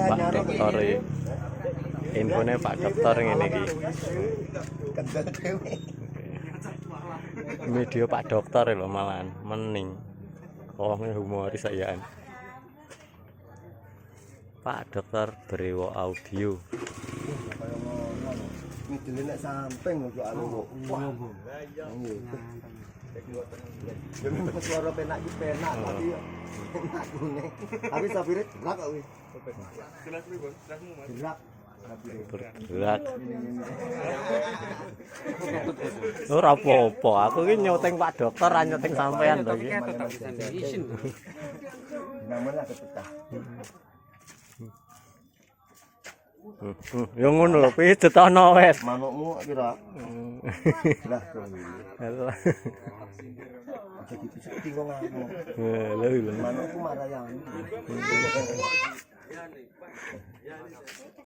Pak Dokter. Infonya Pak Dokter ngene iki. Video Pak Dokter lho malahan mening. Wonge humoris sayaan. Pak Dokter Brewo Audio. Ngidele nek samping kok anu kok. Wah. Ya memang suara penak iki penak tapi yo. Tapi sapire gerak kok wis. Jelas pripun? Jelasmu Mas. Gerak. Bergerak. Ora apa-apa, aku ki nyoteng Pak Dokter, ra nyoteng sampean to iki. Namanya kepecah. Ya ngono lho, pijet ana wis. Manukmu kira. Lah. Alah. Aja gitu sik tinggal ngamuk. Lho. Manukku marah yang.